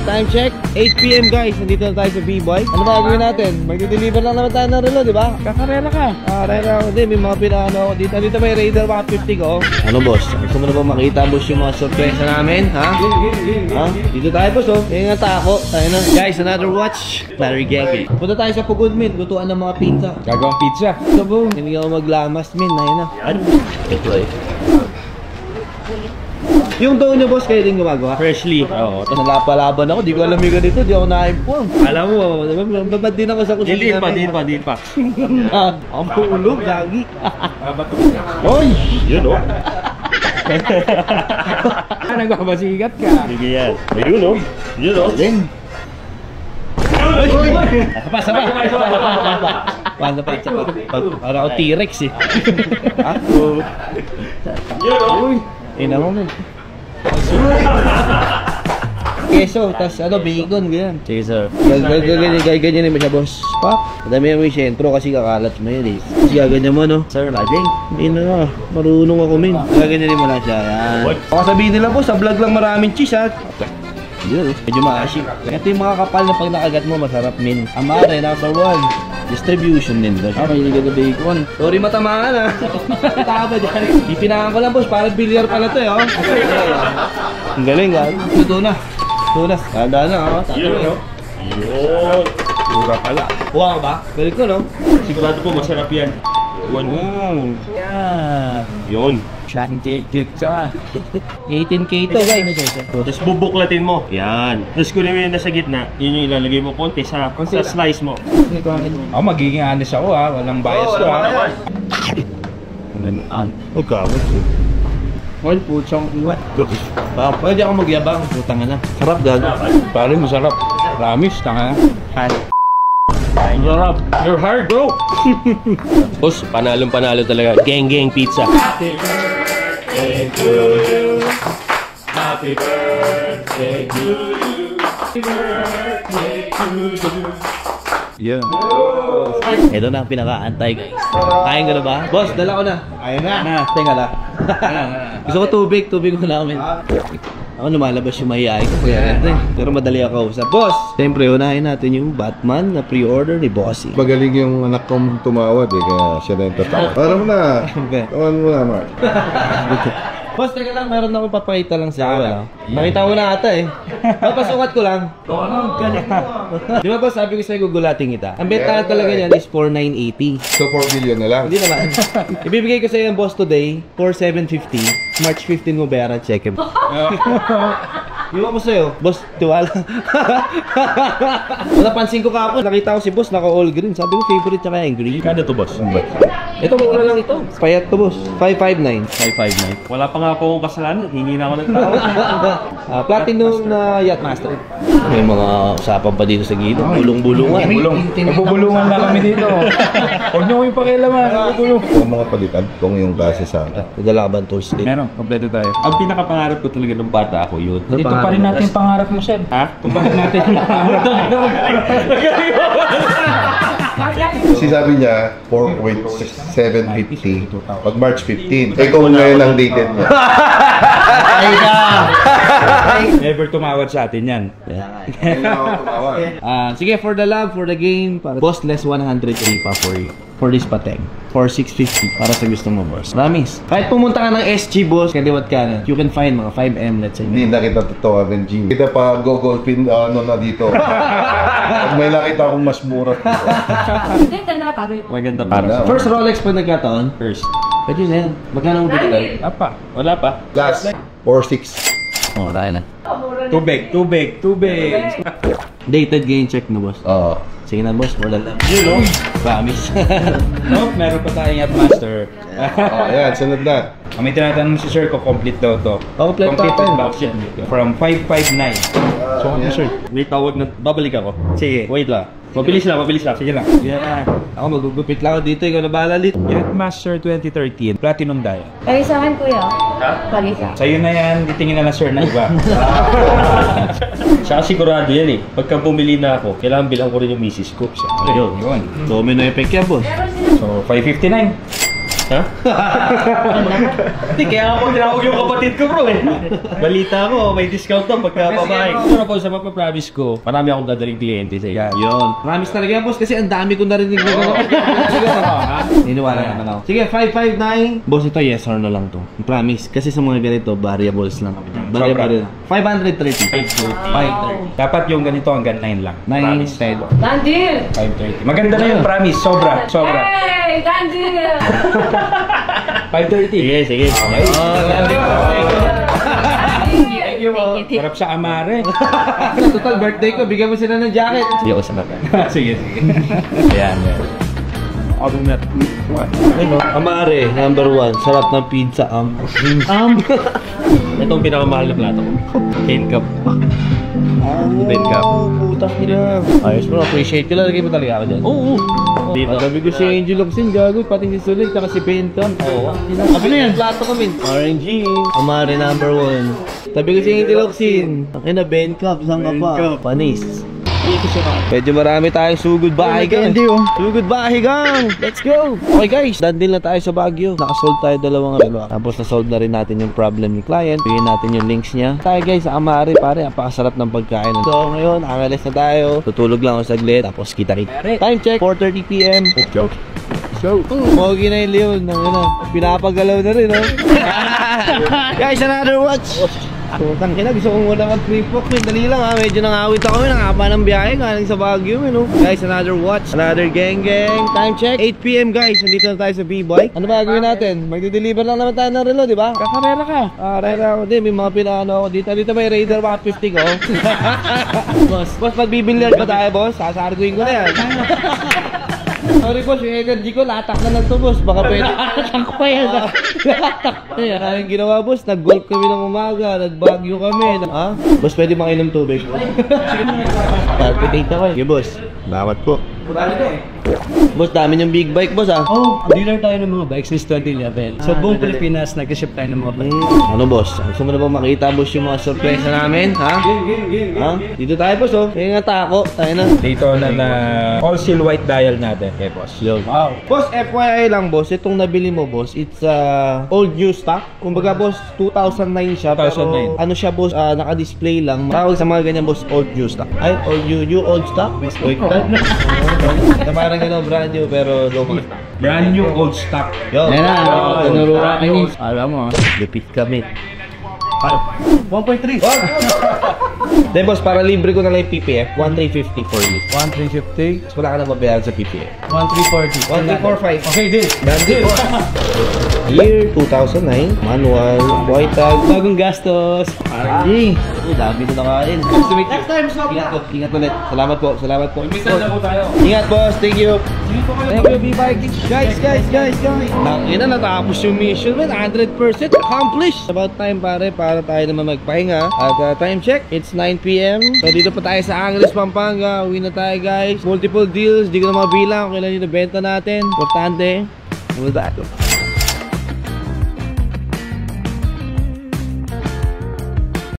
time check, 8 PM guys. Nandito na tayo sa B-Boy. Ano ba gagawin natin? Magdi-deliver lang naman tayo ng relo, di ba? Kakarera ka. Karera ako din. May mga pinaano ako dito. Dito may Raider 150 ko. Ano boss? Gusto mo na ba makita boss yung mga sorpresa namin? Ha? Ha? Dito tayo boss oh. Ngayon nga tako. Tayo na. Guys, another watch. Larry Gege. Punta tayo sa Pugod Min. Lutuan ng mga pizza. Gagawang pizza. So boom. Hindi ako maglamas min. Ayun na. Ano? Ito eh. Yung doon nyo boss, kayo din gumagawa? Freshly. Oo. Tapos nalapalaban ako, di ko alam yung ganito, di ako na-inform. Alam mo, babad din ako sa kusina. Din pa. Ang pulog, gagi. Oy! Yun o. Nagbabasigat ka. Sige yan. Ayun o. Yun o. Yan. Pasa pa. Paano pa ito? Para ako T-Rex eh. Ako. Yun o. Ina mo man. Keso, tas ano, bacon, ganyan. Sige sir. Ganyan mo siya boss. Pak, madami mo yung sentro kasi kakalat mo yun eh. Kasi gaganyan mo no. Sir, laging. Hindi na, marunong ako min. Gaganyanin mo lang siya, yan. Baka sabihin nila boss, sa vlog lang maraming cheese ha. Yun, medyo maasim. Ito yung mga kapal na pag nakagat mo, masarap min. Amare, number 1. Distribution din boss. May liga na bacon. Sorry matamaan ha. Tama dyan. Ipinahan ko lang boss, parang bilyar pala to eh oh. Ang galing ha. Ito na. Tunas. Tanda na ha. Yun. Pura pala. Wow ba? Galing ko no? Sigurado po masarap yan. Yeah. Yun. 18K to guys. Tapos bubuklatin mo. Yan. Tapos kung yung nasa gitna, yun yung ilalagay mo konti sa slice mo. Ako magiging honest ako ha. Walang bias ko ha. Oh God. Well, putsang iwan. Pwede ako magyabang. Putang na. Sarap gago. Pare masarap. Ramis, tanga na. Sarap. You're hard bro. Boss, panalong-panalo talaga. Gang pizza. Happy birthday to you. Happy birthday to you. Happy birthday to you. Yeah. Ito na ang pinaka-antay guys. Kain ka na ba? Boss, dala ko na. Ayun na. Tingala lang. Gusto ko tubig ko namin. Ako lumalabas yung mahihain ko. Pero madali ako kausap. Boss, siyempre unahin natin yung Batman na pre-order ni Bossy. Magaling yung anak kong tumawad eh, kaya siya na yung tatawa. Para mo na. Tawan mo na, Mark. Boss, teka lang, meron akong papakita lang sa wala. Nakita mo na ata eh. Papasukat ko lang. Di ba boss, sabi ko sa'yo gugulating kita. Ang bentahan talaga niyan is 4,980. So 4 billion na lang? Hindi naman. Ibibigay ko sa'yo yung boss today, 4,750. March 15 mo bayaran, check him. Iwan ko sa'yo, boss, tiwala. Napansin ko kapon, nakita ko si boss naka all green. Sabi ko favorite tsaka yung green. Kano to boss? Ito, mura lang ito. Payat to boss, 559. 559. Wala pa nga po akong kasalanan. Hingi na ako ng tao. Platinum na Yachtmaster. May mga usapan pa dito sa gilid. Bulong-bulungan. Nabubulungan na kami dito. Huwag niyo kong pakialaman. Kung mga palitan, kung yung klase sa akin. Nagdala ka ba ang tools din? Meron, kompleto tayo. Ang pinakapangarap ko talaga ng bata ako yun. Ito pa rin natin yung pangarap mo, sir. Ha? Ito pa rin natin yung pangarap. Kasi sabi niya, 4,750 pag March 15. Eh kung ngayon ang dated mo. Never tumawad sa atin yan. Sige, for the love, for the game, para boss less 103 pa for you. For this pateng. For 650 para sa gusto mo, boss. Ramis. Kahit pumunta ka ng SG, boss, kaliwat ka na, you can find mga 5M, let's say. Hindi na kita totoo, G. Kita pa go-golfin ano na dito. Pag may nakita akong mas mura dito. Maganda para. First Rolex pag nagkataon? First. Pwede na yan. Magkano mo bigay? Wala pa. Last, 4,600. Oo, tayo na. Tubig. Dated gain check na, boss. Oo. Sige na, boss, for the love. Promise. No, meron pa tayong Yachtmaster. Ayan, sunod na. May tinatanong si sir ko complete daw to. Complete box yan. From 559. So, sir. May tawag na babalik ako. Sige. Wait lang. Mabilis lang. Sige lang. Yeah. Ako magugupit lang ako dito. Ikaw na bahala dito. Yachtmaster 2013. Platinum dial. Lagi sa akin, kuya. Lagi sa akin. Sa'yo na yan. Titingin na lang sir na iba. Saka sigurado yan eh. Pagka bumili na ako, kailangan bilang ko rin yung misis ko. Yun. Domino effect yan, boss. So, 559. Ha? Hindi, kaya ako tinawag yung kapatid ko, bro, eh. Balita ko, may discount to pagka babae. Pero po, sa mapapromise ko, marami akong dadaling kliyente sa iyo. Yun. Promise talaga yan, boss, kasi ang dami kong narinig na gano'n. Niniwala naman ako. Sige, 559. Boss, ito yes or no lang to. Promise. Kasi sa mga ganito, variables lang kami. Variable lang. 530. 530. Dapat yung ganito hanggang 9 lang. 9 instead. Dandil! 530. Maganda na yung promise. Sobra. Sobra. Hey, Dandil! 530. Sige, sige. Oh, Thank you. Sarap sa amare. total birthday ko, bigyan mo sila ng jacket. Hindi ako sanapin. Sige, sige. Ayan, yan. Ano? Amare, number 1. Sarap ng pizza, Ito ang pinakamahal na plato ko. Cane cup. Ben cup. Putang ina. Ayos mo, appreciate ko lang. Lagay mo talaga ako dyan. Oo. Dito. Sabi ko si Angel Locsin, gago, pati si Sulig, saka si Benton. Oo. Sabi na yan, plato kami. RNG. Amare number 1. Sabi ko si Angel Locsin, akin na Ben Cup, saan ka pa? Panis. Medyo marami tayong sugod bahay gang. Sugod bahay gang. Let's go. Okay guys, dandil na tayo sa Baguio. Nakasolve tayo dalawang relo. Tapos nasolve na rin natin yung problem ni client. Bigyan natin yung links niya. Tayo guys sa Amare, pare, napakasarap ng pagkain. So ngayon, angalis na tayo. Tutulog lang ako saglit. Tapos kita-kita. Time check, 4:30 PM. So, mogi na yung Leon. Pinapagalaw na rin, no? Guys, another watch. Putang ina, gusto ko muna mag-free walk. Dali lang ha, medyo nangawit ako. Nakapa ng biyahe, galing sa Baguio, no? Guys, another watch, another gang. Time check, 8 PM guys. Nandito na tayo sa B-Bike. Ano ba gagawin natin? Magde-deliver lang naman tayo ng relo, di ba? Kakarera ka. Karera ako din, may mga pinaano ako dito. Dito may Raider 150 ko. Boss, magbibilyard ba tayo, boss? Sasarguin ko na yan. Sorry boss, yung energy ko latak na lang to boss. Baka pwede. Latak ko pa yan. Latak. Ay, ang ginawa boss, nag-golf kami ng umaga, nag-Baguio kami. Ha? Boss, pwede makinom tubig. Palpitate ako eh. Okay boss, bawat po. Boss, dami yung big bike boss ah. Oh, dealer tayo ng mga bikes since 2011. So buong Pilipinas, nag-ship tayo ng mga bikes. Ano boss? Gusto mo na ba makita boss yung mga sorpresa namin? Ha? Ha? Dito tayo boss oh. Kaya nga tako. Tayo na. Dito na all seal white dial natin kay boss. Yun. Wow. Boss, FYI lang boss, itong nabili mo boss, it's old new stock. Kumbaga boss, 2009 siya. 2009. Pero ano siya boss, naka-display lang. Tawag sa mga ganyan boss, old new stock. Ay, old new old stock? Wait, parang gano'n, brand new pero local stock. Brand new old stock. Yo. Yan na, tinurura ka niya. Alam mo. Lupit kami. 1.3. Then boss, para libre ko na lang yung PPF, 1,350 for you. 1,350. Wala ka na babayaran sa PPF. 1,340. 1,345. Okay, deal. Bandit. Year 2009, manual, white tag. Bagong gastos. Ay, dami ko nakain. Next time, ingat po, ingat ulit. Salamat po, salamat po. Ingat boss, thank you. Thank you, B-Bike. Guys. Nakina, natapos yung mission, man. 100% accomplished. About time pare, para tayo naman magpahinga. At time check, it's 9 PM. So dito pa tayo sa Angeles, Pampanga. Uwi na tayo guys. Multiple deals, di ko na mabilang kung ilan yung nabenta natin. Importante, we'll back.